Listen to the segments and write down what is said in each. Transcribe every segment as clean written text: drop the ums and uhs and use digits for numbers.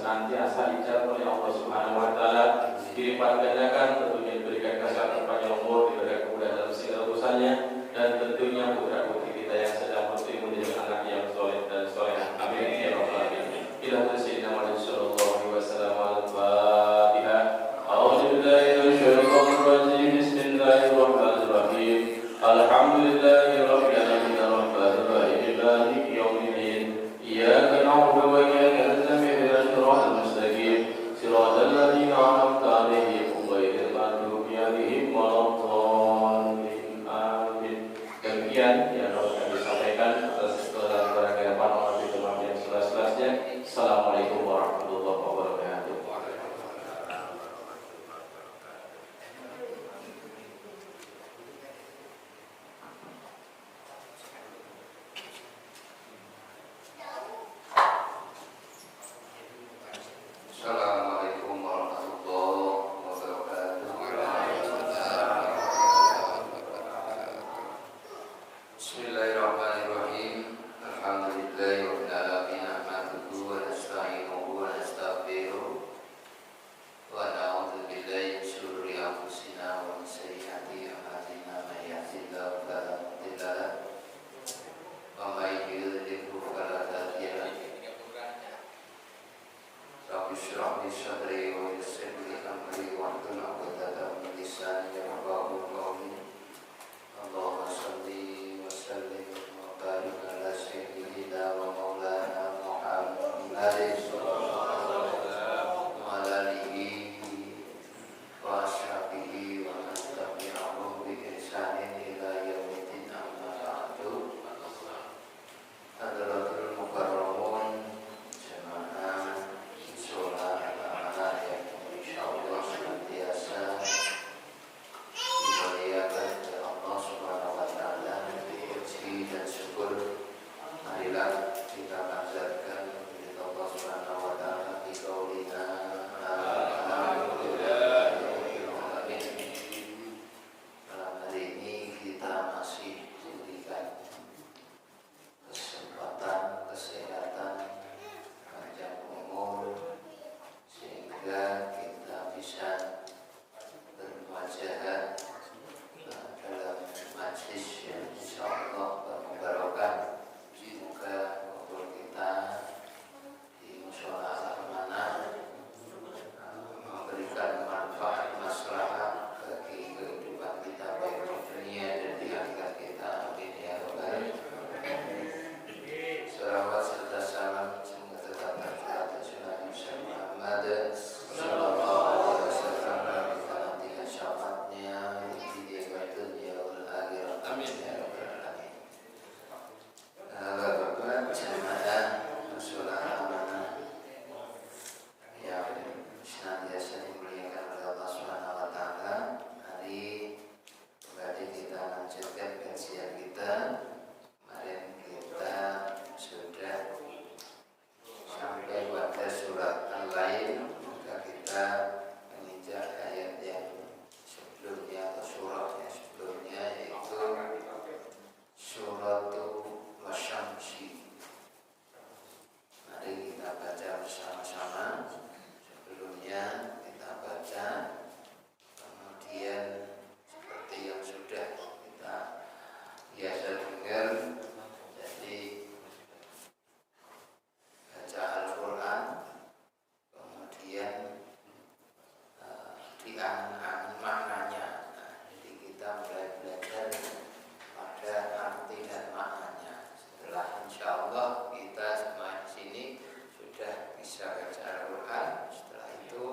senantiasa dijaga oleh Allah Subhanahu wa taala, dilipat gandakan, tentunya diberikan kesehatan panjang umur, diberikan kemudahan dalam segala urusannya, dan tentunya putra putri kita yang sedang bertemu menjadi anak yang soleh dan solehah. Amin ya rabbal alamin. Ila sayyidina Muhammad sallallahu alaihi wasallam al-Fatihah. A'udzu billahi minasyaitonir rajim. Bismillahirrahmanirrahim. Alhamdulillahi rabbil alamin arrahmanir rahim maliki yaumiddin. Iyyaka na'budu wa iyyaka nasta'in ihdinas siratal mustaqim siratal ladzina an'amta 'alaihim ghairil maghdubi 'alaihim waladdallin. Amin. Demikian yang dapat kami sampaikan atas keterangan barangkali para ulama yang selas-selasnya. Assalamualaikum warahmatullahi wabarakatuh. Assalamualaikum warahmatullahi wabarakatuh. Bismillahirrahmanirrahim. Alhamdulillahirabbil alamin. Nahmaduhu wa nasta'inuhu wa nastaghfiruh. Wa na'udzu billahi min shururi anfusina wa min sayyiati a'malina. May yahdihillahu fala mudilla lahu wa may yudlilhu fala hadiya lahu. Rabbi shrah li sadri wa yassir li amri wahlul 'uqdatam min lisani yafqahu qawli. Allahumma shalli wa sallim wa barik ala sayyidina wa maulana Muhammadin wa ala alihi wa ashabihi wa man tabi'ahum bi ihsanin ila yaumiddin, amma ba'du. Hadratul mukarramun jamaah sholat amanah yang insyaallah senantiasa dimuliakan oleh Allah Subhanahu wa taala, dipuji dan syukur. Marilah kita panjatkan kepada Allah Subhanahu wa taala di qaulina alhamdulillahirabbil alamin. Malam hari ini kita masih diberikan kesempatan, kesehatan, panjang umur, sehingga kita bisa bermuajahat dalam majlis yang insyaallah berbarokah. Semoga umur kita di mushola amanah memberikan manfaat maslahat bagi kehidupan kita baik di dunia dan di akhirat kita. Amin ya rabbal alamin. Salawat serta salam semoga tetap tercurah atas Nabi Muhammad sallallahu alaihi wasallam, kita nantikan syafaatnya di dunia wal akhirat. Amin ya rabbal alamin. Bapak-bapak jamaah mushola amanah yang senantiasa dimuliakan oleh Allah Subhanahu wa taala, mari kembali kita lanjutkan kajian kita. Kemarin kita sudah sampai pada surat Al-Lail, maka kita menginjak ayat yang sebelumnya atau surat yang sebelumnya, yaitu suratul Wasyamsi. Mari kita baca bersama-sama. Sebelumnya kita baca, kemudian seperti yang sudah kita biasa dengar, jadi baca Al-Quran, kemudian diangan-angan maknanya. Jadi kita mulai belajar pada arti dan maknanya. Setelah insyaallah kita semua di sini sudah bisa baca Al-Quran, setelah itu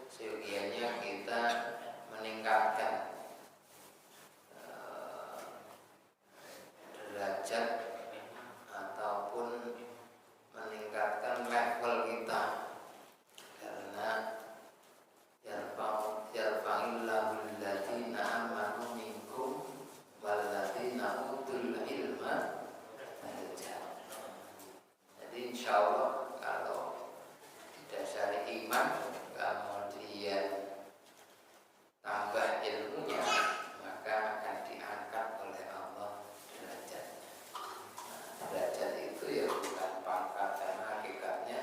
seyogianya kita meningkatkan derajat ataupun meningkatkan level kita, karena yarfa'illahu alladziina aamanu minkum walladziina utul ilma darajat. Jadi insyaallah kalau didasari iman kemudian tambah ilmunya, maka akan diangkat oleh Allah derajat. Derajat itu ya bukan pangkat, karena hakikatnya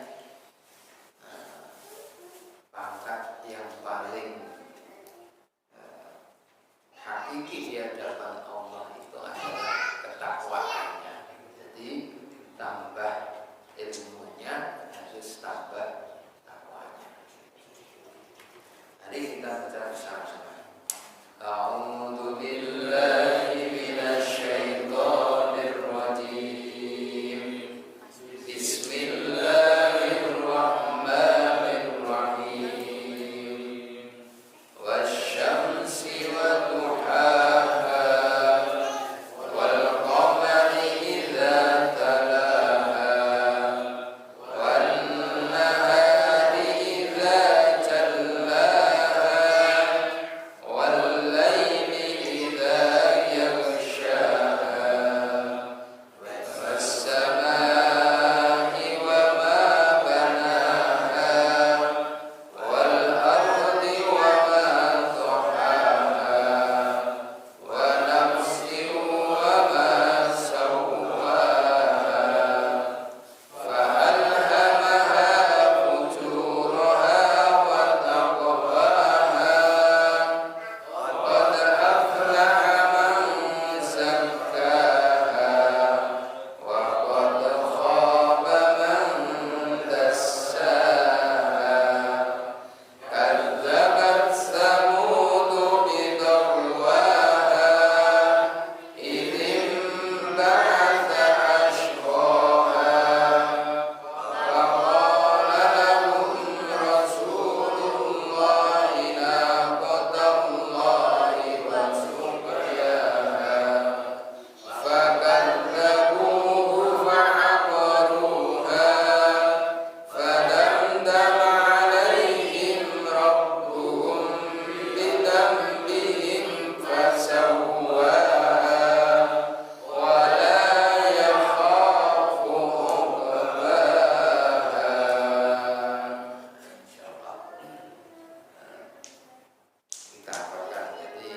baca bersama-sama. A'udzu billahi minasy syaithanir rajim. Bismillahirrahmanirrahim. Wasyamsi wa duhaha wal qamari idza talaha wan nahari idza jallaha wal laili idza yaghshaha was samaa'i wa ma banaha wal ardi wa ma tahaha wa nafsin wa ma sawwaha فألهمها فجورها وتقواها قد أفلح من زكاها وقد خاب من دساها كذبت ثمود بطغواها إذ انبعث أشقاها فقال لهم رسول الله ناقة الله وسقياها فكذبوه فعقروها فدمدم عليهم ربهم بذنبهم فسواها ولا يخاف عقباها. Kita hafalkan. Jadi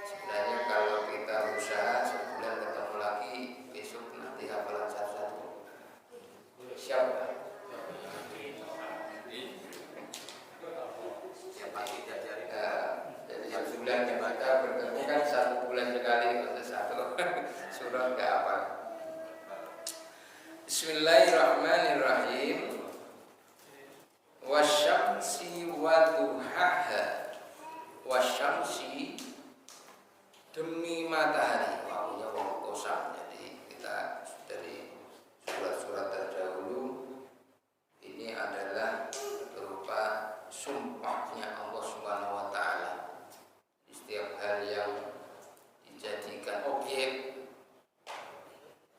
sebenarnya kalau kita usaha sebulan ketemu lagi, besok nanti hafalan satu-satu. Siap nggak? Jadi sebulan kita bertemu kan 1 bulan sekali untuk satu surat nggak hafal. Bismillahirrahmanirrahim. Wasyamsi wa duhaha. Wasyamsi demi matahari. Wawunya wong kosam. Jadi kita dari surat-surat terdahulu ini adalah berupa sumpahnya Allah Subhanahu wa taala. Setiap hal yang dijadikan objek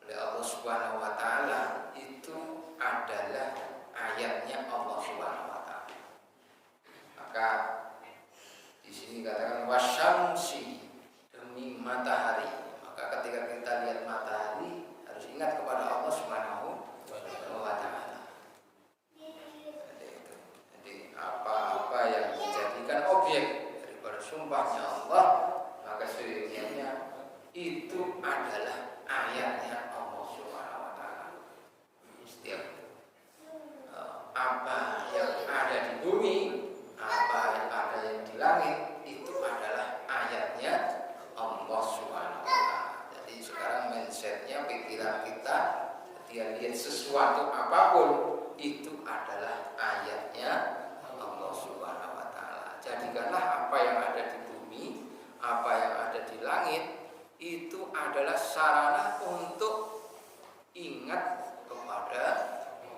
oleh Allah Subhanahu wa taala itu adalah ayatnya Allah Subhanahu wa taala. Maka di sini katakan wasyamsi demi matahari. Maka ketika kita lihat matahari harus ingat kepada Allah Subhanahu wa taala. Jadi apa-apa yang dijadikan objek daripada sumpahnya Allah, maka sesungguhnya itu adalah ayatnya Allah Subhanahu wa taala. Setiap apa yang ada di bumi, apa yang ada di langit, itu adalah ayatnya Allah Subhanahu wa taala. Jadi sekarang mindsetnya, pikiran kita ketika lihat sesuatu apapun itu adalah ayatnya Allah Subhanahu wa taala. Jadikanlah apa yang ada di bumi, apa yang ada di langit itu adalah sarana untuk ingat kepada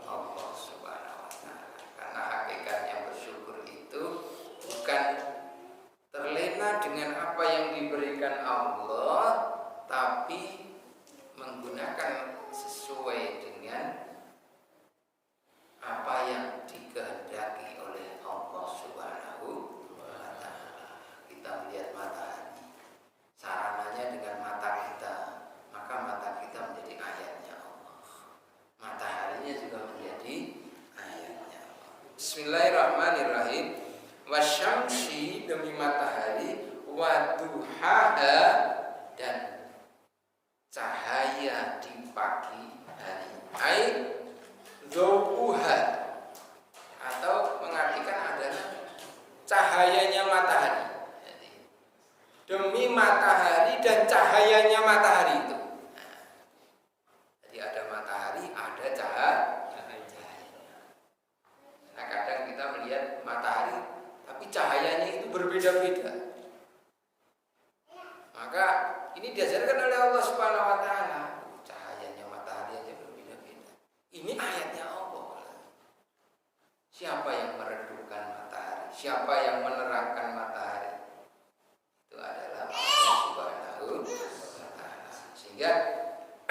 Allah Subhanahu wa taala. Karena hakikatnya bersyukur itu bukan terlena dengan apa yang diberikan Allah, tapi menggunakan sesuai dengan apa yang dikehendaki oleh Allah Subhanahu wa taala. Kita melihat matahari, sarananya dengan mata kita, maka mata kita menjadi ayatnya Allah. Mataharinya juga menjadi ayatnya Allah. Bismillahirrahmanirrahim. Wasyamsi demi matahari, wa duhaha dan cahaya di pagi hari. Ai dzauha atau mengartikan adalah cahayanya matahari. Demi matahari dan cahayanya matahari itu. Jadi ada matahari, ada cahaya. Nah, kadang kita siapa yang menerangkan matahari? Itu adalah Allah Subhanahu wa Ta'ala. Sehingga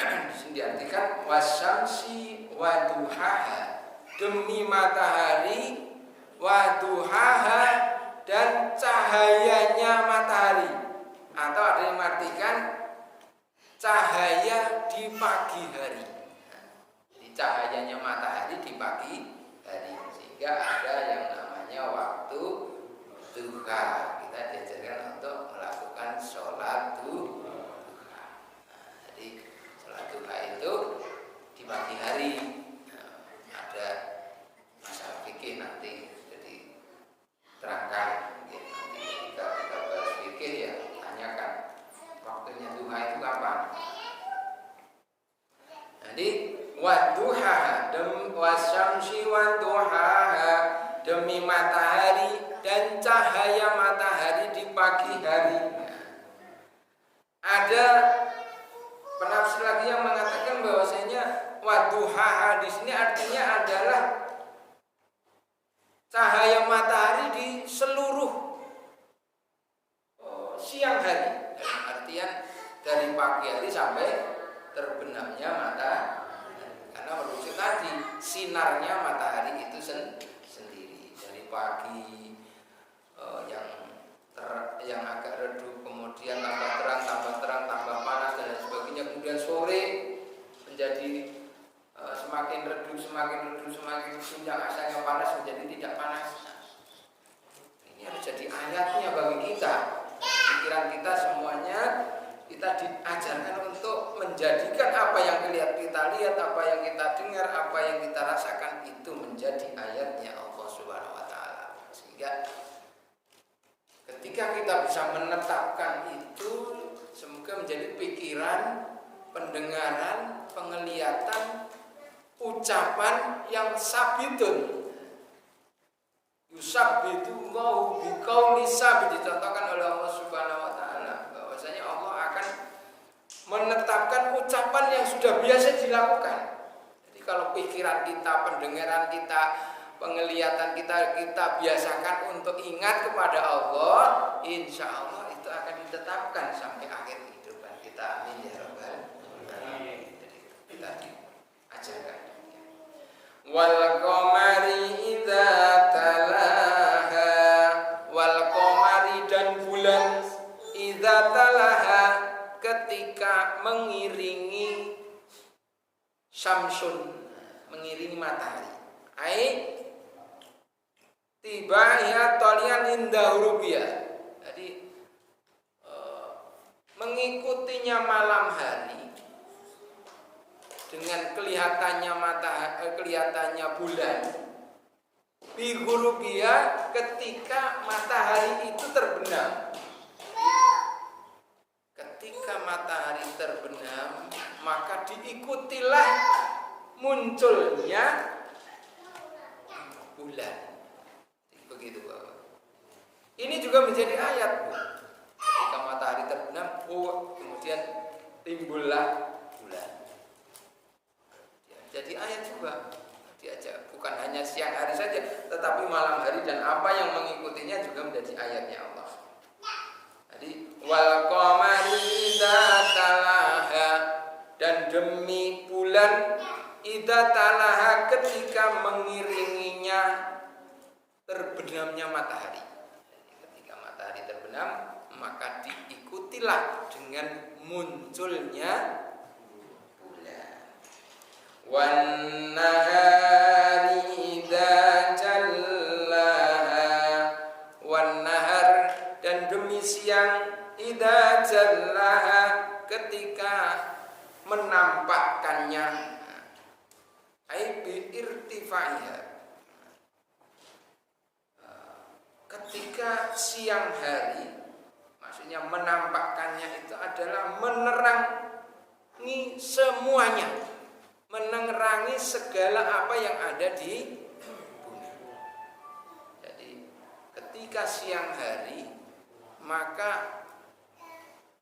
di sini diartikan wasyamsi wa duhaha, demi matahari, wa duhaha, dan cahayanya matahari. Atau ada yang mengartikan cahaya di pagi hari. Jadi cahayanya matahari di pagi hari. Sehingga ada yang namanya waktu duha. Kita diajarkan untuk melakukan sholat duha. Jadi sholat duha itu di pagi hari. Ada masalah fikih nanti jadi terangkan. Nanti kita bahas fikih ya, tanyakan waktunya duha itu kapan. Jadi wadduha, demi wasyamsi wadduha, demi matahari dan cahaya matahari di pagi hari. Ada penafsir lagi yang mengatakan bahwasanya wadduha di sini artinya adalah cahaya matahari di seluruh siang hari. Dalam artian dari pagi hari sampai terbenamnya matahari. Karena merujuk tadi sinarnya matahari itu sendiri dari pagi yang agak redup, kemudian tambah terang, tambah panas dan lain sebagainya. Kemudian sore menjadi semakin redup, semakin senjang, asalnya panas menjadi tidak panas. Ini harus jadi ayatnya bagi kita. Pikiran kita semuanya kita diajarkan untuk menjadikan apa yang kita lihat, apa yang kita dengar, apa yang kita rasakan itu menjadi ayatnya Allah Subhanahu wa Ta'ala. Sehingga ketika kita bisa menetapkan itu, semoga menjadi pikiran, pendengaran, penglihatan, ucapan yang sabitun. Yusabbitu mau biqauli sabit, dicontohkan oleh Allah Subhanahu wa Ta'ala bahwasanya Allah akan menetapkan ucapan yang sudah biasa dilakukan. Jadi kalau pikiran kita, pendengaran kita, penglihatan kita biasakan untuk ingat kepada Allah, insya Allah itu akan ditetapkan sampai akhir kehidupan kita. Amin ya rabbal alamin. Jadi kita diajarkan. Wal qamari idza talaha, wal qamari dan bulan idza talaha ketika mengiringi syamsun, mengiringi matahari. Ai tiba ya talian indah rubiah. Jadi mengikutinya malam hari dengan kelihatannya matahari, kelihatannya bulan. Bi rubiah ketika matahari itu terbenam. Ketika matahari terbenam, maka diikutilah munculnya bulan. Begitu Bapak. Ini juga menjadi ayat, Bu. Ketika matahari terbenam, kemudian timbullah bulan. Jadi ayat juga diajak, bukan hanya siang hari saja, tetapi malam hari dan apa yang mengikutinya juga menjadi ayatnya Allah. Jadi wal qamari idza talaha, dan demi bulan idza talaha ketika mengiringinya terbenamnya matahari. Jadi ketika matahari terbenam, maka diikutilah dengan munculnya bulan. Wan nahari idza jallaha, wan nahar dan demi siang idza jallaha ketika menampakkannya, ai bi irtifaiha, ketika siang hari, maksudnya menampakkannya itu adalah menerangi semuanya, menerangi segala apa yang ada di bumi. Jadi ketika siang hari, maka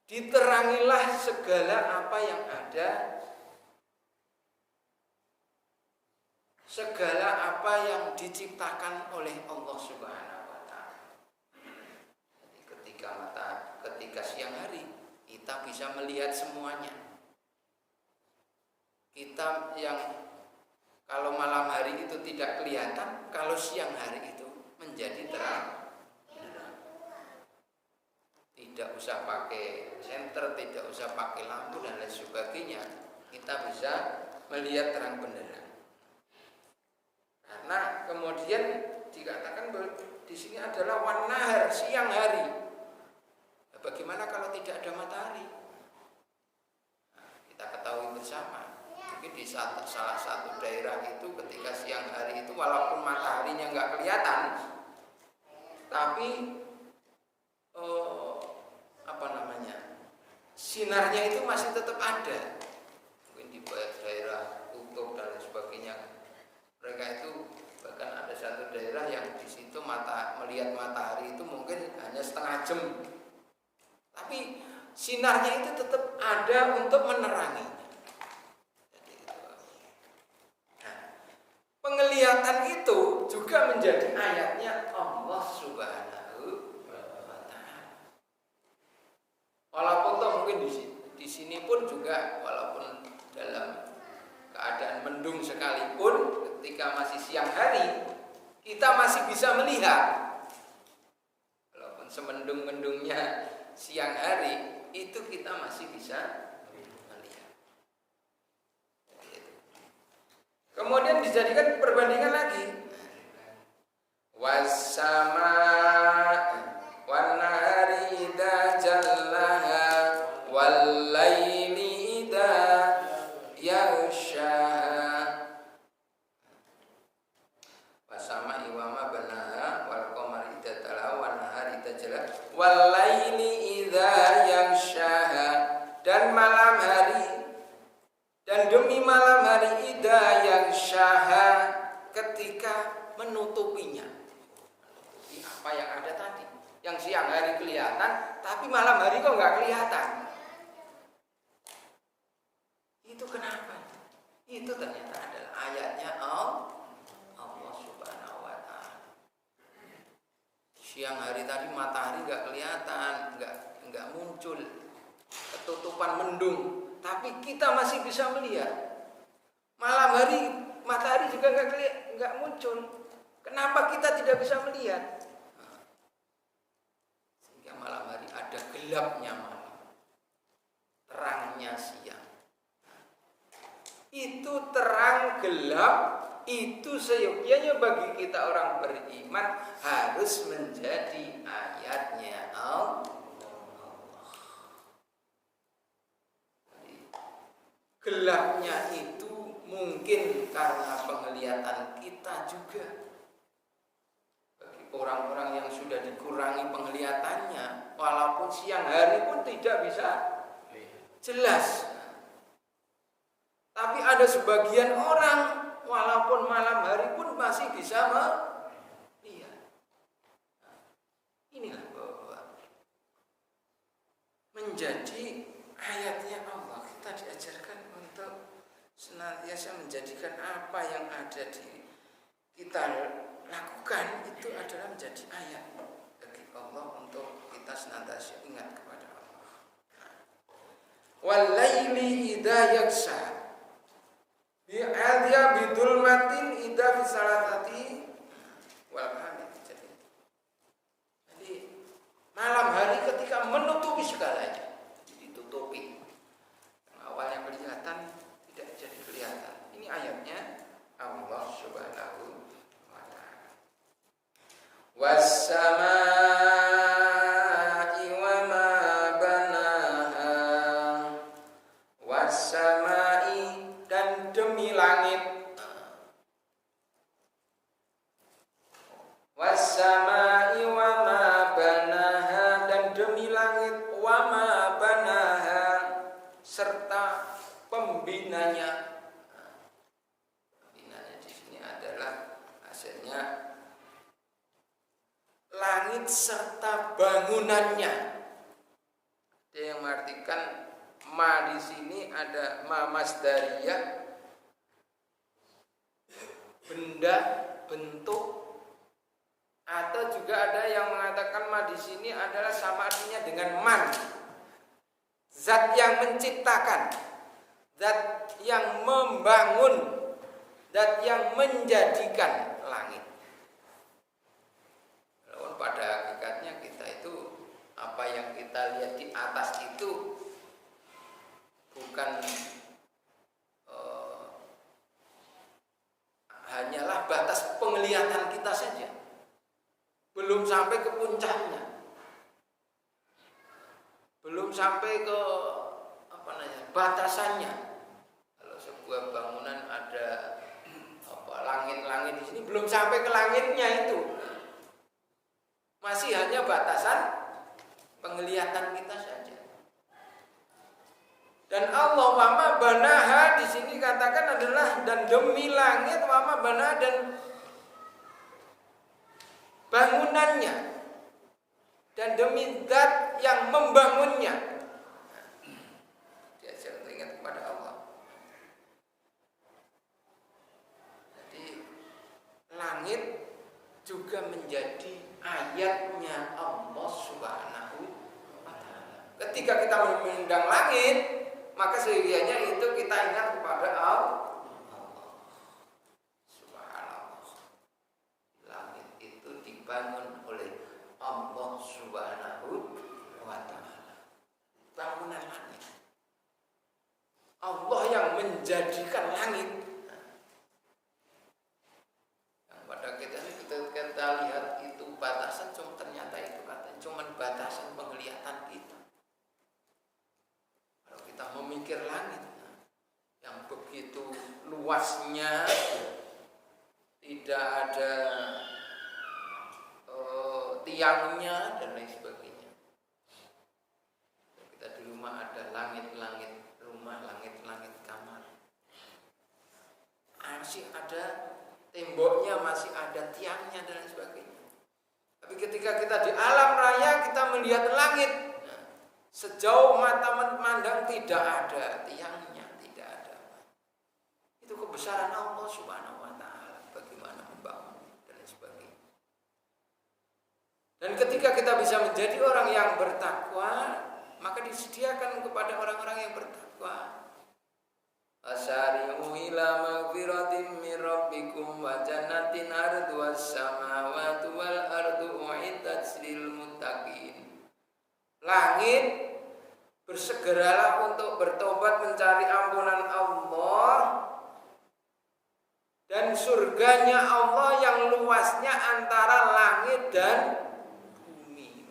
diterangilah segala apa yang ada, segala apa yang diciptakan oleh Allah Subhanahu wa Ta'ala. ketika siang hari kita bisa melihat semuanya. Kita yang kalau malam hari itu tidak kelihatan, kalau siang hari itu menjadi terang. Tidak usah pakai senter, tidak usah pakai lampu dan lain sebagainya, kita bisa melihat terang benderang. Karena kemudian dikatakan di sini adalah wan nahar, siang hari. Nah, bagaimana kalau tidak ada matahari? Nah, kita ketahui bersama. Mungkin di salah satu daerah itu ketika siang hari itu walaupun mataharinya nggak kelihatan, tapi sinarnya itu masih tetap ada. Mungkin di daerah kutub dan lain sebagainya, mereka itu bahkan ada satu daerah yang di situ melihat matahari itu mungkin hanya setengah jam, tapi sinarnya itu tetap ada untuk menerangi. Nah, penglihatan itu juga menjadi ayatnya Allah Subhanahu wa Ta'ala. Walaupun toh mungkin di sini pun juga walaupun dalam keadaan mendung sekalipun, ketika masih siang hari kita masih bisa melihat. Walaupun semendung-mendungnya siang hari itu kita masih bisa melihat. Kemudian dijadikan perbandingan lagi. Wassama wan nahari idza jallaha wal laili idza yaghshaha. Wassama iwama banaha wal qamari idza talaha wan nahari idza jallaha wal laili idza yaghshaha. Dan malam hari, dan demi malam hari idza yaghshaha, ketika menutupinya. Apa yang ada tadi, yang siang hari kelihatan tapi malam hari kok nggak kelihatan. Itu kenapa? Itu ternyata adalah ayatnya Allah Subhanahu wa Ta'ala. Siang hari tadi matahari nggak kelihatan, nggak muncul, ketutupan mendung, tapi kita masih bisa melihat. Malam hari matahari juga nggak muncul. Kenapa kita tidak bisa melihat? Sehingga malam hari ada gelapnya malam, terangnya siang. Itu terang gelap, itu seyogyanya bagi kita orang beriman harus menjadi ayatnya Allah. Gelapnya itu mungkin karena penglihatan kita juga. Bagi orang-orang yang sudah dikurangi penglihatannya, walaupun siang hari pun tidak bisa jelas. Tapi ada sebagian orang walaupun malam hari pun masih bisa melihat. Inilah bahwa menjadi ayatnya Allah, kita diajarkan untuk senantiasa menjadikan apa yang ada di kita lakukan itu adalah menjadi ayat bagi Allah untuk kita senantiasa ingat kepada Allah. Wal laili idza yaghsha bi'adya bidulmatin idza fi salatati wal hamid. Jadi malam hari ketika menutupi segalanya, ditutupi. Yang awalnya kelihatan tidak jadi kelihatan. Ini ayatnya Allah Subhanahu wa Ta'ala. Was-samaa'i wa ma banaha. Was-samaa'i, dan demi langit. Was-samaa'i wa ma banaha, dan demi langit. Wa ma banaha, serta pembinanya. Pembinanya di sini adalah hasilnya langit serta bangunannya. Ada yang mengartikan ma di sini ada ma masdariyah, benda, bentuk, Atau juga ada yang mengatakan ma di sini adalah sama artinya dengan man. Zat yang menciptakan, zat yang membangun, zat yang menjadikan langit. Walaupun pada hakikatnya kita itu apa yang kita lihat di atas itu bukan hanyalah batas penglihatan kita saja, belum sampai ke puncaknya, belum sampai ke batasannya. Kalau sebuah bangunan ada langit-langit di sini, belum sampai ke langitnya itu, masih hanya batasan penglihatan kita saja. Dan Allah wama banaha di sini katakan adalah dan demi langit wama banaha dan bangunannya dan demi zat yang membangunnya. Diajar untuk ingat kepada Allah. Jadi langit juga menjadi ayatnya Allah Subhanahu wa Ta'ala. Ketika kita memandang langit, maka sehingga itu kita ingat kepada Allah. Subhanallah. Langit itu dibangun oleh Allah Subhanahu wa Ta'ala. Bangunan langit. Allah yang menjadikan langit. Yang pada kita lihat itu batasan, ternyata itu cuma batasan penglihatan kita. Kita memikir langit yang begitu luasnya, tidak ada tiangnya dan lain sebagainya. Kita di rumah ada langit-langit rumah, langit-langit kamar, masih ada temboknya, masih ada tiangnya dan lain sebagainya. Tapi ketika kita di alam raya, kita melihat langit, sejauh mata memandang tidak ada tiangnya, tidak ada. Itu kebesaran Allah Subhanahu wa Ta'ala, bagaimana membangun dan lain sebagainya. Dan ketika kita bisa menjadi orang yang bertakwa, maka disediakan kepada orang-orang yang bertakwa. Asari'u ila magfiratin min rabbikum wa jannatin arduha as-samawati wal ardu u'iddat lil muttaqin. Langit, bersegeralah untuk bertobat mencari ampunan Allah, dan surganya Allah yang luasnya antara langit dan bumi.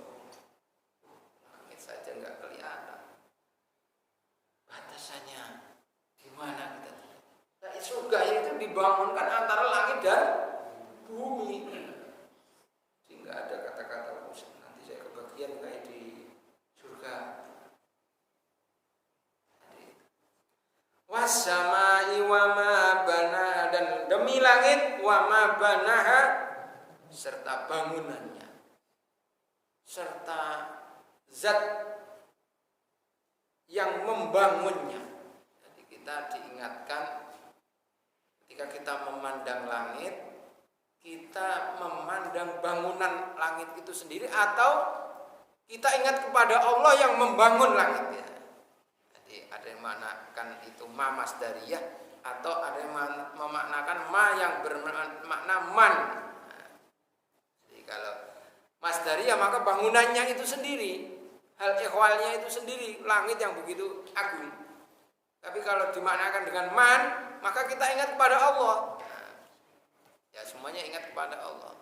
Langit saja nggak kelihatan batasannya gimana kita. Nah, surga itu dibangunkan antara langit dan bumi, sehingga ada kata-kata nanti saya kebagian kayak di surga. Wassamai wa ma banaha, dan demi langit wa ma banaha, serta bangunannya, serta zat yang membangunnya. Jadi kita diingatkan ketika kita memandang langit, kita memandang bangunan langit itu sendiri, atau kita ingat kepada Allah yang membangun langit ya. Jadi ada yang memaknakan itu ma masdariyah, atau ada yang memaknakan ma yang bermakna man. Nah, jadi kalau masdariyah maka bangunannya itu sendiri, hal ihwalnya itu sendiri, langit yang begitu agung. Tapi kalau dimaknakan dengan man, maka kita ingat kepada Allah. Nah, ya semuanya ingat kepada Allah.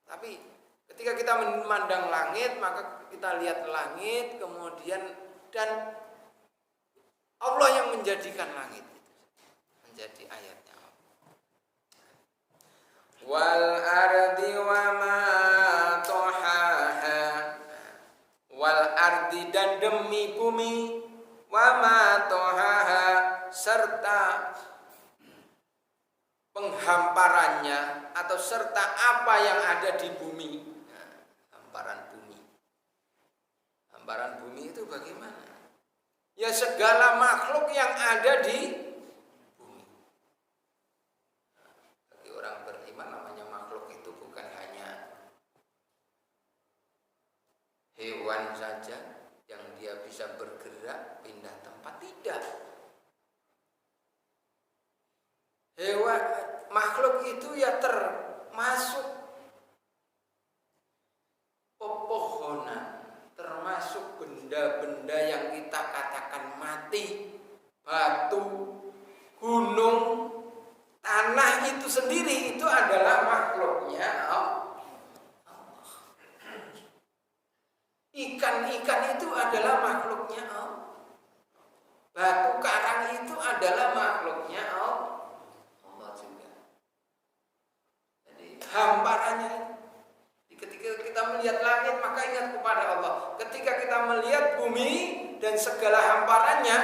Tapi ketika kita memandang langit, maka kita lihat langit, kemudian dan Allah yang menjadikan langit itu menjadi ayatnya. Wal ardi wa ma tahaha, wal ardi dan demi bumi, wa ma tahaha serta penghamparannya, atau serta apa yang ada di bumi. Hamparan bumi. Hamparan bumi itu bagaimana? Ya segala makhluk yang ada di bumi. Bagi orang beriman namanya makhluk itu bukan hanya hewan saja yang dia bisa bergerak pindah tempat, tidak. Hewan makhluk itu ya termasuk pepohonan, termasuk benda-benda yang kita katakan mati, batu, gunung, tanah itu sendiri itu adalah makhluknya Allah. Ikan-ikan itu adalah makhluknya Allah. Batu karang itu adalah makhluknya Allah juga. Jadi hamparannya itu. Ketika kita melihat langit maka ingat kepada Allah. Ketika kita melihat bumi dan segala hamparannya,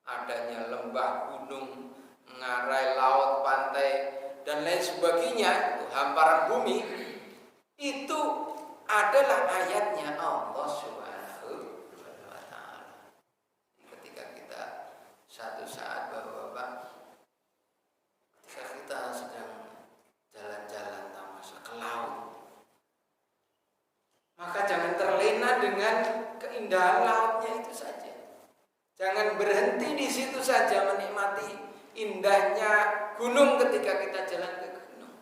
adanya lembah, gunung, ngarai, laut, pantai dan lain sebagainya, hamparan bumi itu adalah ayatnya Allah Subhanahu wa taala. Ketika kita satu saat Bapak-bapak, ketika kita sedang jalan-jalan tamasya ke laut, maka jangan terlena dengan keindahan lautnya itu saja. Jangan berhenti di situ saja menikmati indahnya gunung ketika kita jalan ke gunung.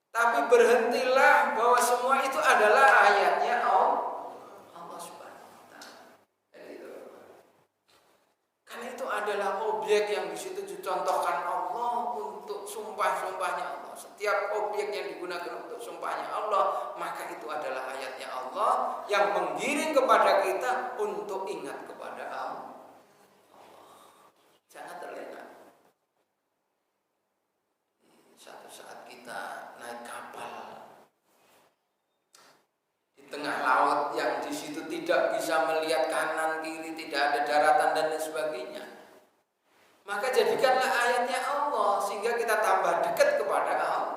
Tapi berhentilah bahwa semua itu adalah ayatnya Allah Subhanahu wa taala. Karena itu adalah objek yang di situ dicontohkan Allah untuk sumpah-sumpahnya Allah. Setiap objek yang digunakan untuk sumpahnya Allah, maka itu adalah ayatnya Allah yang menggiring kepada kita untuk ingat kepada Allah. Jangan terlena. Satu saat kita naik kapal di tengah laut yang di situ tidak bisa melihat kanan kiri, tidak ada daratan dan lain sebagainya, maka jadikanlah ayatnya Allah sehingga kita tambah dekat kepada Allah.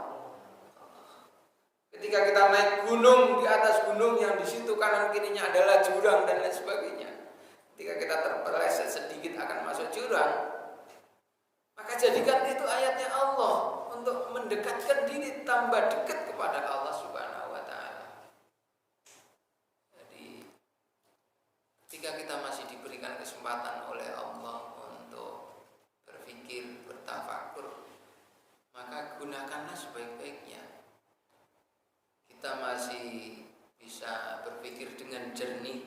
Ketika kita naik gunung, di atas gunung yang di situ kanan kirinya adalah jurang dan lain sebagainya, ketika kita terpeleset sedikit akan masuk jurang, maka jadikan itu ayatnya Allah untuk mendekatkan diri tambah dekat kepada Allah Subhanahu wa taala. Jadi ketika kita masih diberikan kesempatan oleh Allah untuk berpikir, bertafakur, maka gunakanlah sebaik-baiknya. Kita masih bisa berpikir dengan jernih,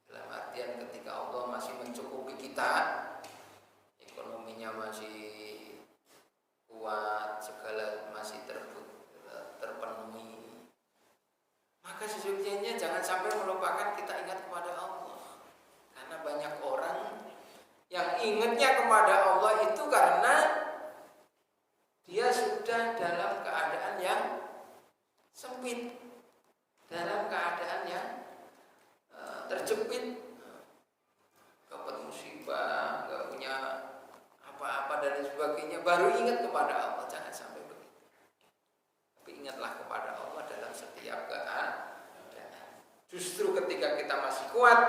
dalam artian ketika Allah masih mencukupi kita, ekonominya masih kuat, segala masih terpenuhi, maka sesungguhnya jangan sampai melupakan kita ingat kepada Allah. Karena banyak orang yang ingatnya kepada Allah itu karena dia sudah dalam keadaan yang sempit, dalam keadaan yang terjepit, dapat musibah, gak punya apa-apa dan sebagainya, baru ingat kepada Allah. Jangan sampai begitu. Tapi ingatlah kepada Allah dalam setiap keadaan. Justru ketika kita masih kuat,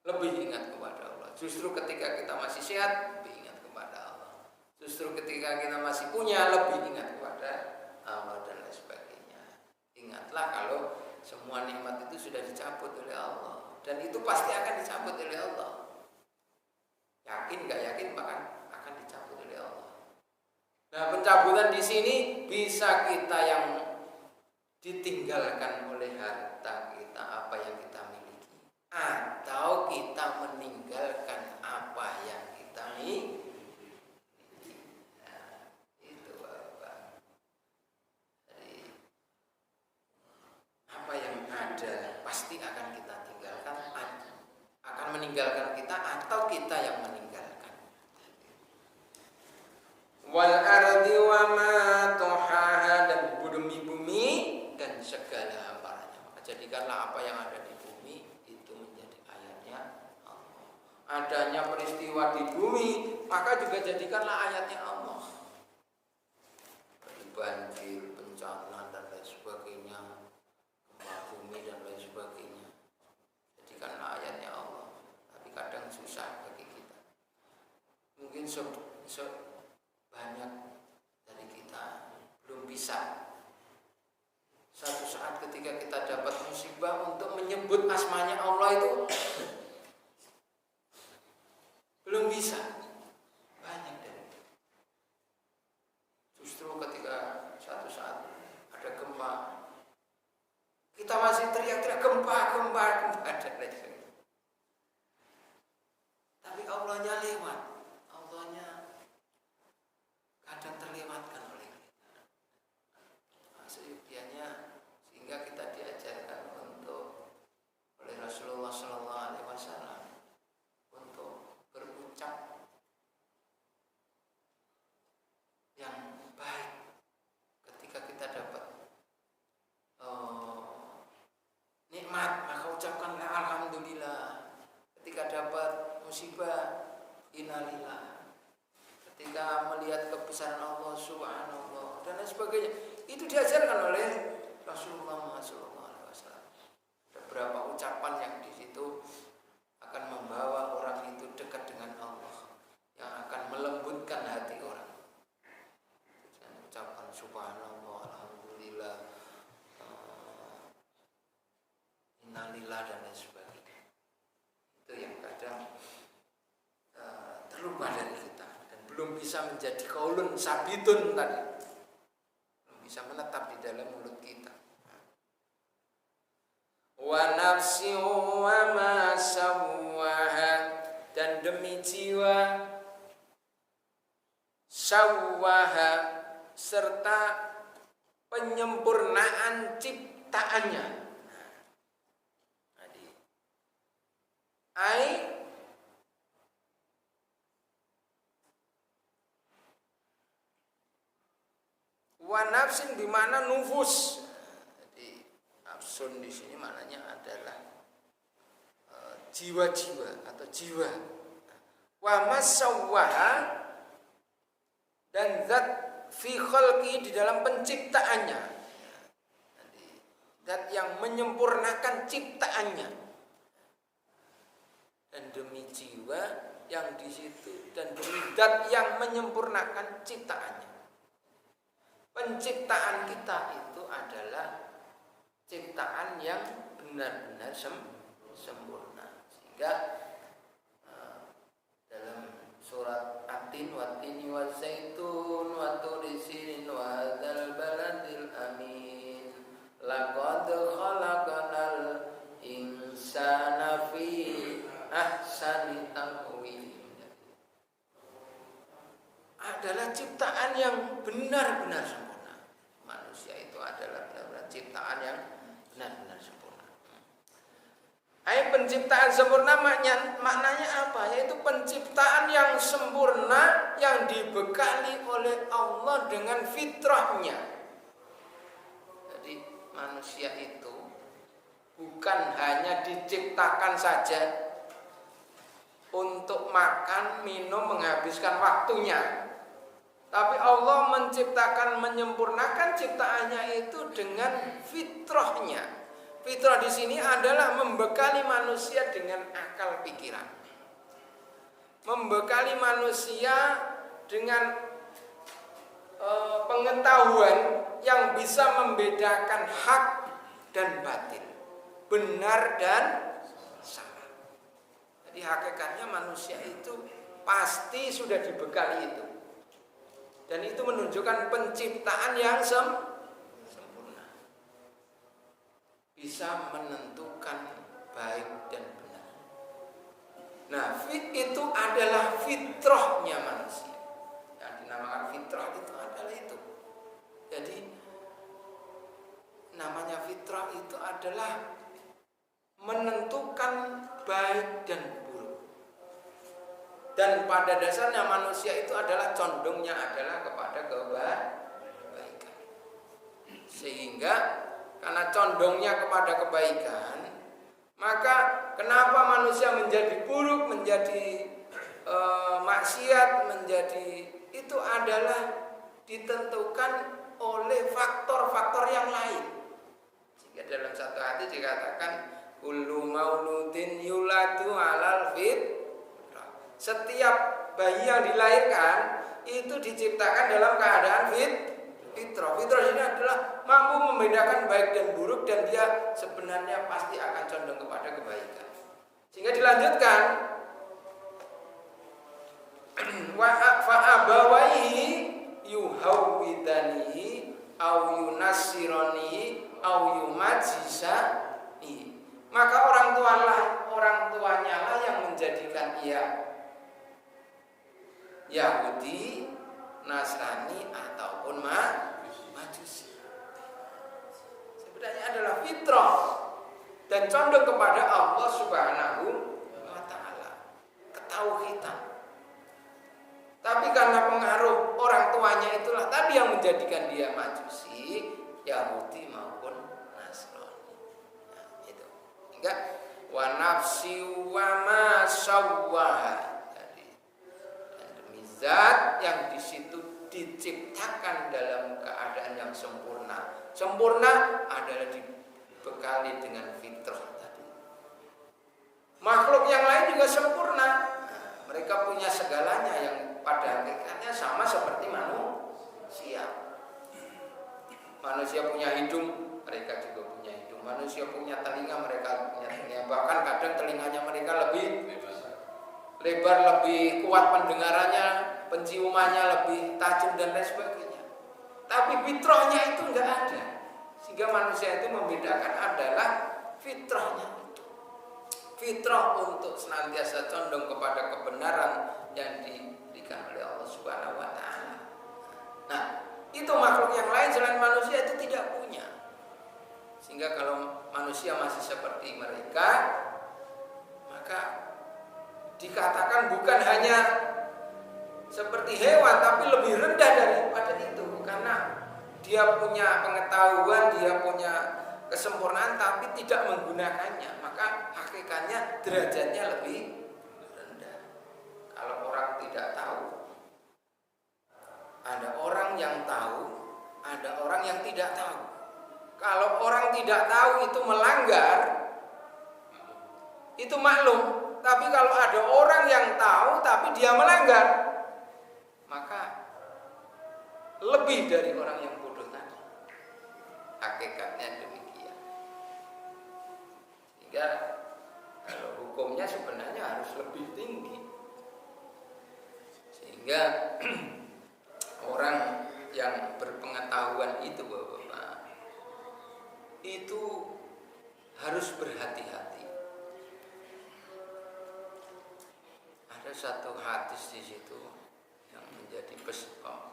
lebih ingat kepada Allah. Justru ketika kita masih sehat, lebih ingat kepada Allah. Justru ketika kita masih punya, lebih ingat kepada Allah dan lain sebagainya. Ingatlah kalau semua nikmat itu sudah dicabut oleh Allah, dan itu pasti akan dicabut oleh Allah. Yakin nggak yakin, bahkan akan dicabut oleh Allah. Nah, pencabutan di sini bisa kita yang ditinggalkan oleh harta kita, apa yang kita miliki, atau kita meninggalkan apa yang kita miliki. Nah, itu Bapak. Jadi apa yang ada pasti akan kita tinggalkan, akan meninggalkan kita, atau kita yang meninggalkan. Wal ardi wa ma tuhaha, dan bumi dan segala hamparannya. Maka jadikanlah apa yang ada di bumi itu menjadi ayatnya Allah. Adanya peristiwa di bumi, maka juga jadikanlah ayatnya Allah. Banjir, bencana dan lain sebagainya, gempa bumi dan lain sebagainya, jadikanlah ayatnya Allah. Tapi kadang susah bagi kita. Mungkin banyak dari kita belum bisa. Satu saat ketika kita dapat musibah untuk menyebut asmanya Allah itu belum bisa. Banyak deh. Justru ketika suatu saat ada gempa, kita masih teriak-teriak gempa dan lain sebagainya. Tapi Allahnya lewat. Allahnya kadang terlewatkan oleh kita. Nah, sehingga kita diajarkan untuk oleh Rasulullah SAW untuk berucap yang baik ketika kita dapat nikmat, maka ucapkanlah alhamdulillah. Ketika dapat musibah, innalillah. Ketika melihat kebesaran Allah Subhanallah dan lain sebagainya, itu diajarkan oleh Rasulullah SAW. Ada beberapa ucapan yang di situ akan membawa orang itu dekat dengan Allah, yang akan melembutkan hati orang. Dan ucapan Subhanallah, alhamdulillah, innalillah dan lain sebagainya. Itu yang kadang terlupa dari kita dan belum bisa menjadi qaulun sabitun tadi, belum bisa menetap di dalam mulut kita. Wa nafsi wa ma sawwaha, dan demi jiwa, sawwaha, serta penyempurnaan ciptaannya. Ai wa nafsin di mana nufus. Jadi nafsun di sini maknanya adalah jiwa-jiwa atau jiwa. Wa masawwaha, dan zat fi khalqi, di dalam penciptaannya. Jadi zat yang menyempurnakan ciptaannya. Dan demi jiwa yang di situ, dan demi zat yang menyempurnakan ciptaannya. Penciptaan kita itu adalah ciptaan yang benar-benar sempurna. Sehingga dalam surat At-Tin, wat-tini waz-zaitun wa turi sinin wa hadzal baladil amin laqad khalaqnal insana fi ahsani taqwim, adalah ciptaan yang benar-benar sempurna. Manusia itu adalah benar-benar ciptaan yang benar-benar sempurna. Penciptaan sempurna maknanya apa? Yaitu penciptaan yang sempurna yang dibekali oleh Allah dengan fitrahnya. Jadi manusia itu bukan hanya diciptakan saja untuk makan, minum, menghabiskan waktunya. Tapi Allah menciptakan, menyempurnakan ciptaannya itu dengan fitrahnya. Fitrah di sini adalah membekali manusia dengan akal pikiran. Membekali manusia dengan pengetahuan yang bisa membedakan hak dan batil, benar dan salah. Jadi hakikatnya manusia itu pasti sudah dibekali itu. Dan itu menunjukkan penciptaan yang sempurna. Bisa menentukan baik dan benar. Nah, itu adalah fitrahnya manusia. Yang dinamakan fitrah itu adalah itu. Jadi namanya fitrah itu adalah menentukan baik dan buruk. Dan pada dasarnya manusia itu adalah condongnya adalah kepada kebaikan. Sehingga karena condongnya kepada kebaikan, maka kenapa manusia menjadi buruk, menjadi maksiat, menjadi, itu adalah ditentukan oleh faktor-faktor yang lain. Sehingga dalam satu hadis dikatakan kullu mauludin yuladu alal fitrah. Setiap bayi yang dilahirkan itu diciptakan dalam keadaan fitrah. fitrah. Fitrah ini adalah mampu membedakan baik dan buruk, dan dia sebenarnya pasti akan condong kepada kebaikan. Sehingga dilanjutkan, wa fa'abawaihi yuhawwidanihi au yunassiranihi au yumajisani. Maka orang tuanya lah yang menjadikan ia Yahudi, Nasrani ataupun Majusi. Sebenarnya adalah fitrah dan condong kepada Allah Subhanahu wa taala, ketauhidan. Tapi karena pengaruh orang tuanya itulah tadi yang menjadikan dia Majusi, Yahudi maupun Nasrani. Nah, itu. Hingga wa nafsi wa ma sawwaha. Zat yang di situ diciptakan dalam keadaan yang sempurna. Sempurna adalah dibekali dengan fitrah tadi. Makhluk yang lain juga sempurna. Nah, mereka punya segalanya yang pada hakikatnya sama seperti manusia. Manusia punya hidung, mereka juga punya hidung. Manusia punya telinga, mereka punya telinga. Bahkan kadang telinganya mereka lebih lebar, lebih kuat pendengarannya, penciumannya lebih tajam dan lain sebagainya. Tapi fitrahnya itu enggak ada. Sehingga manusia itu membedakan adalah fitrahnya itu. Fitrah untuk senantiasa condong kepada kebenaran yang diberikan oleh Allah Subhanahu wa taala. Nah, itu makhluk yang lain selain manusia itu tidak punya. Sehingga kalau manusia masih seperti mereka, maka dikatakan bukan hanya seperti hewan, tapi lebih rendah daripada itu, karena dia punya pengetahuan, dia punya kesempurnaan, tapi tidak menggunakannya, maka hakikatnya derajatnya lebih rendah. Kalau orang tidak tahu, ada orang yang tahu, ada orang yang tidak tahu. Kalau orang tidak tahu itu melanggar, itu maklum. Tapi kalau ada orang yang tahu tapi dia melanggar, maka lebih dari orang yang bodoh tadi. Hakikatnya demikian. Sehingga kalau hukumnya sebenarnya harus lebih tinggi. Sehingga orang yang berpengetahuan itu, Bapak-bapak, itu harus berhati-hati. Ada satu hadis di situ yang menjadi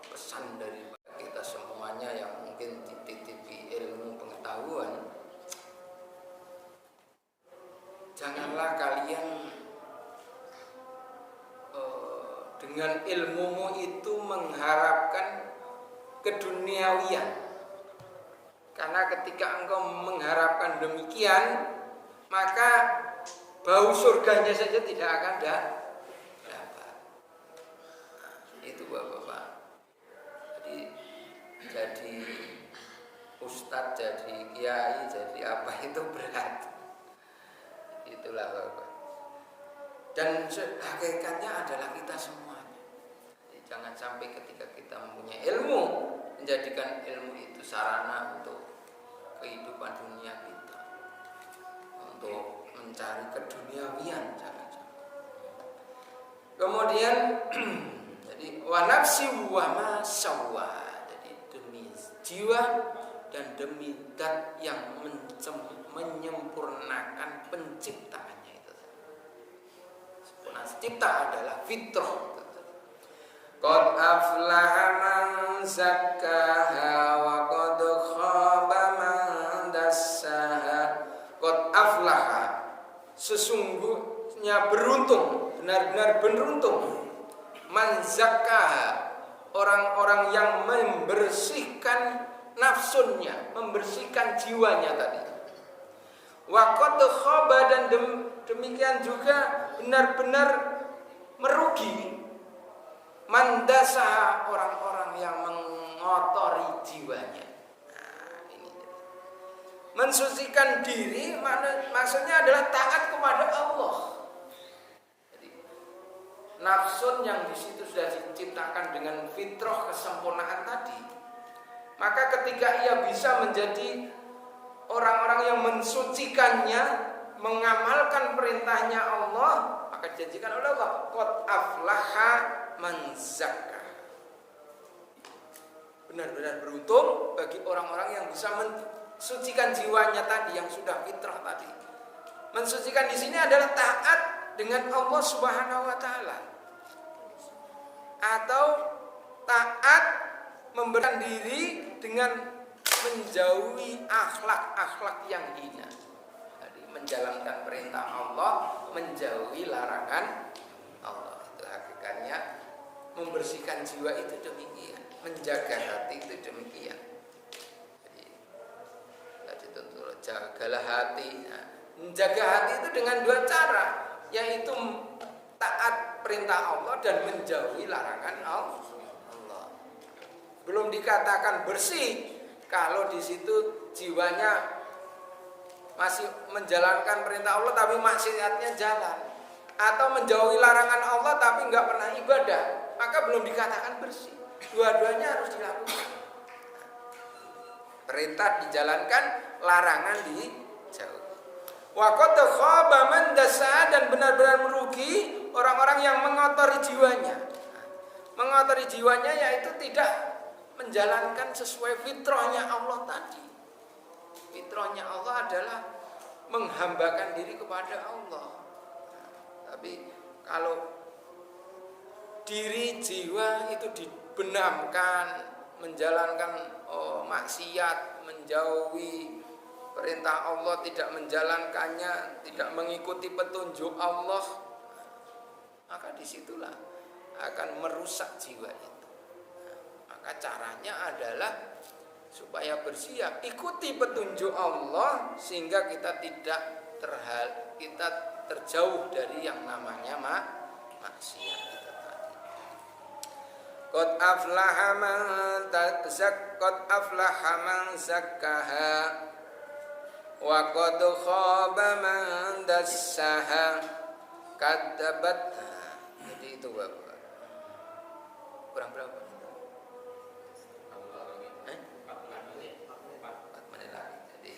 pesan dari kita semuanya yang mungkin dititipi ilmu pengetahuan. Janganlah kalian dengan ilmumu itu mengharapkan keduniawian. Karena ketika engkau mengharapkan demikian, maka bau surganya saja tidak akan dapat. Itu Bapak-bapak. Jadi ustadz, jadi kiai, jadi apa itu berat. Itulah Bapak. Dan hakikatnya adalah kita semuanya. Jadi jangan sampai ketika kita mempunyai ilmu, menjadikan ilmu itu sarana untuk kehidupan dunia kita, untuk mencari keduniawian, jangan sampai. Kemudian jadi wa nafsi wa ma sawwa, jadi demi jiwa dan demi zat yang menyempurnakan penciptaannya itu. Sempurna cipta adalah fitrah. Qad aflaha man zakkaha wa qad khaba man dassaha. Qad aflaha, sesungguhnya beruntung, benar-benar beruntung, man zakkaha, orang-orang yang membersihkan nafsunya, membersihkan jiwanya tadi. Wa qad khaba, dan demikian juga benar-benar merugi, mandasa, orang-orang yang mengotori jiwanya. Nah, ini mensucikan diri maksudnya adalah taat kepada Allah. Jadi nafsun yang di situ sudah diciptakan dengan fitrah kesempurnaan tadi, Maka ketika ia bisa menjadi orang-orang yang mensucikannya, mengamalkan perintahnya Allah, maka dijanjikan oleh Allah, qad aflaha man zakkaha. Benar-benar beruntung bagi orang-orang yang bisa mensucikan jiwanya tadi, yang sudah fitrah tadi. Mensucikan di sini adalah taat dengan Allah Subhanahu wa taala. Atau taat memberikan diri dengan menjauhi akhlak-akhlak yang hina. Jadi menjalankan perintah Allah, menjauhi larangan Allah. Itu hakikatnya membersihkan jiwa itu demikian, menjaga hati itu demikian. Jadi tadi tentu jagalah hati. Nah, menjaga hati itu dengan dua cara, yaitu taat perintah Allah dan menjauhi larangan Allah. Belum dikatakan bersih kalau di situ jiwanya masih menjalankan perintah Allah tapi maksiatnya jalan, atau menjauhi larangan Allah tapi nggak pernah ibadah, maka belum dikatakan bersih. Dua-duanya harus dilakukan. Perintah dijalankan, larangan dijauhi. Wa qad khaba man dassaha, dan benar-benar merugi orang-orang yang mengotori jiwanya. Mengotori jiwanya yaitu tidak menjalankan sesuai fitrahnya Allah tadi. Fitrahnya Allah adalah menghambakan diri kepada Allah. Tapi kalau diri jiwa itu dibenamkan, menjalankan maksiat, menjauhi perintah Allah, tidak menjalankannya, tidak mengikuti petunjuk Allah, maka disitulah akan merusak jiwa itu. Maka caranya adalah supaya bersih, ikuti petunjuk Allah sehingga kita kita terjauh dari yang namanya maksiat itu tadi. Qad aflaha man zakkaha wa qad khaba man dassaha kadzabat. Jadi itu Bapak. Kurang berapa? 4 menit lagi.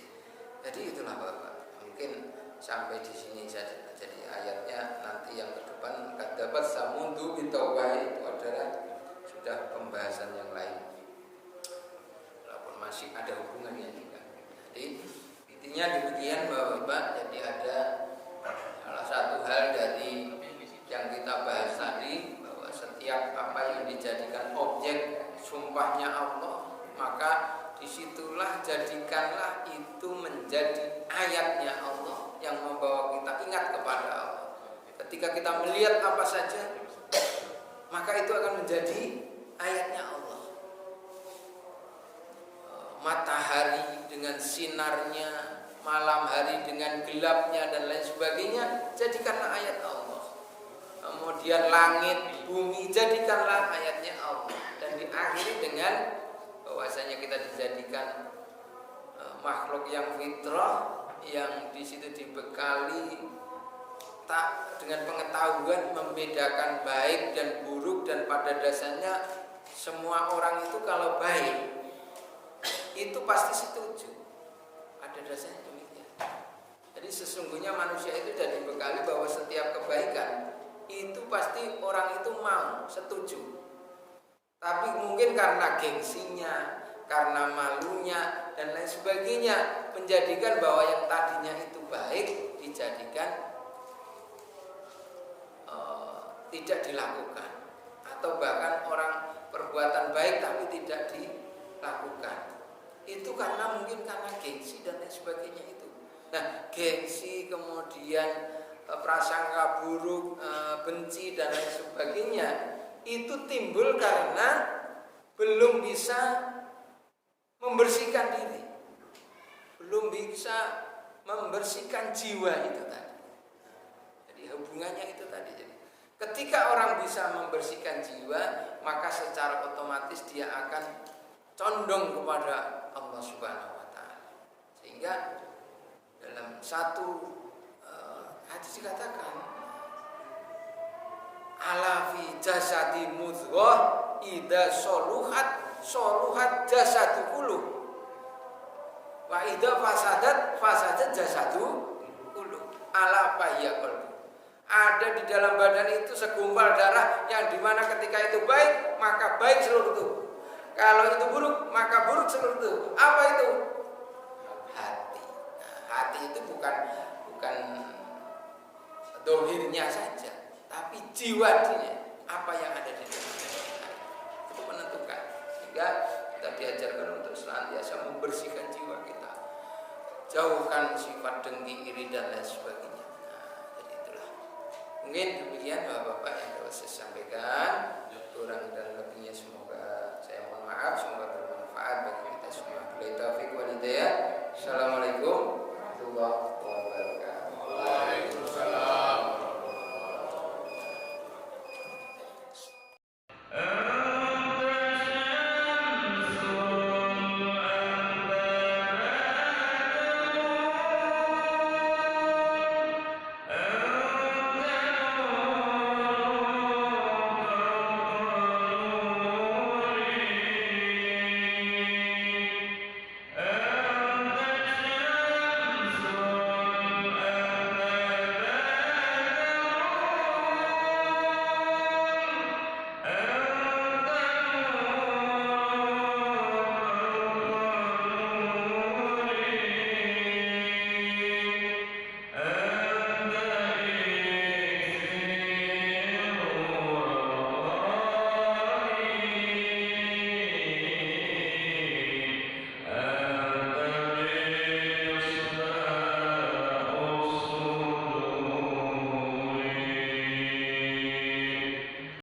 Jadi itulah Bapak. Mungkin sampai di sini saja. Jadi ayatnya nanti yang ke depan kadzabat samudu bitawai itu adalah sudah pembahasan yang lain. Walaupun masih ada hubungannya juga. Jadi intinya demikian Bapak. Jadi ada salah satu hal dari yang kita bahas tadi, bahwa setiap apa yang dijadikan objek sumpahnya Allah, maka disitulah jadikanlah itu menjadi ayatnya Allah yang membawa kita ingat kepada Allah. Ketika kita melihat apa saja, maka itu akan menjadi ayatnya Allah. Matahari dengan sinarnya, malam hari dengan gelapnya dan lain sebagainya, jadikanlah ayat Allah. Kemudian langit, bumi, jadikanlah ayatnya Allah. Dan diakhiri dengan bahwasanya kita dijadikan makhluk yang fitrah, yang di situ dibekali tak dengan pengetahuan membedakan baik dan buruk, dan pada dasarnya semua orang itu kalau baik itu pasti setuju. Pada dasarnya demikian. Jadi sesungguhnya manusia itu sudah dibekali bahwa setiap kebaikan itu pasti orang itu mau, setuju. Tapi mungkin karena gengsinya, karena malunya dan lain sebagainya, menjadikan bahwa yang tadinya itu baik dijadikan tidak dilakukan, atau bahkan orang perbuatan baik tapi tidak dilakukan. Itu karena mungkin karena gengsi dan lain sebagainya itu. Nah, gengsi, kemudian prasangka buruk, benci dan lain sebagainya, itu timbul karena belum bisa membersihkan diri, belum bisa membersihkan jiwa itu tadi. Jadi hubungannya itu tadi. Jadi ketika orang bisa membersihkan jiwa, maka secara otomatis dia akan condong kepada Allah Subhanahu wa taala. Sehingga dalam satu hadis dikatakan, ala fi jasadi mudghah idza soluhat soluhat jasadu kullu. Wa idza fasadat jasadu kullu. Ala fayya qalbu. Ada di dalam badan itu segumpal darah yang dimana ketika itu baik maka baik seluruh tubuh. Kalau itu buruk maka buruk seluruh tubuh. Apa itu? Hati. Nah, hati itu bukan dohirnya saja, tapi jiwa dia. Apa yang ada di dalam itu menentukan. Sehingga kita diajarkan untuk senantiasa membersihkan jiwa kita, jauhkan sifat dengki, iri dan lain sebagainya. Nah, jadi itulah. Mungkin demikian Bapak-bapak yang dapat saya sampaikan. Kurang dan lebihnya semoga saya mohon maaf.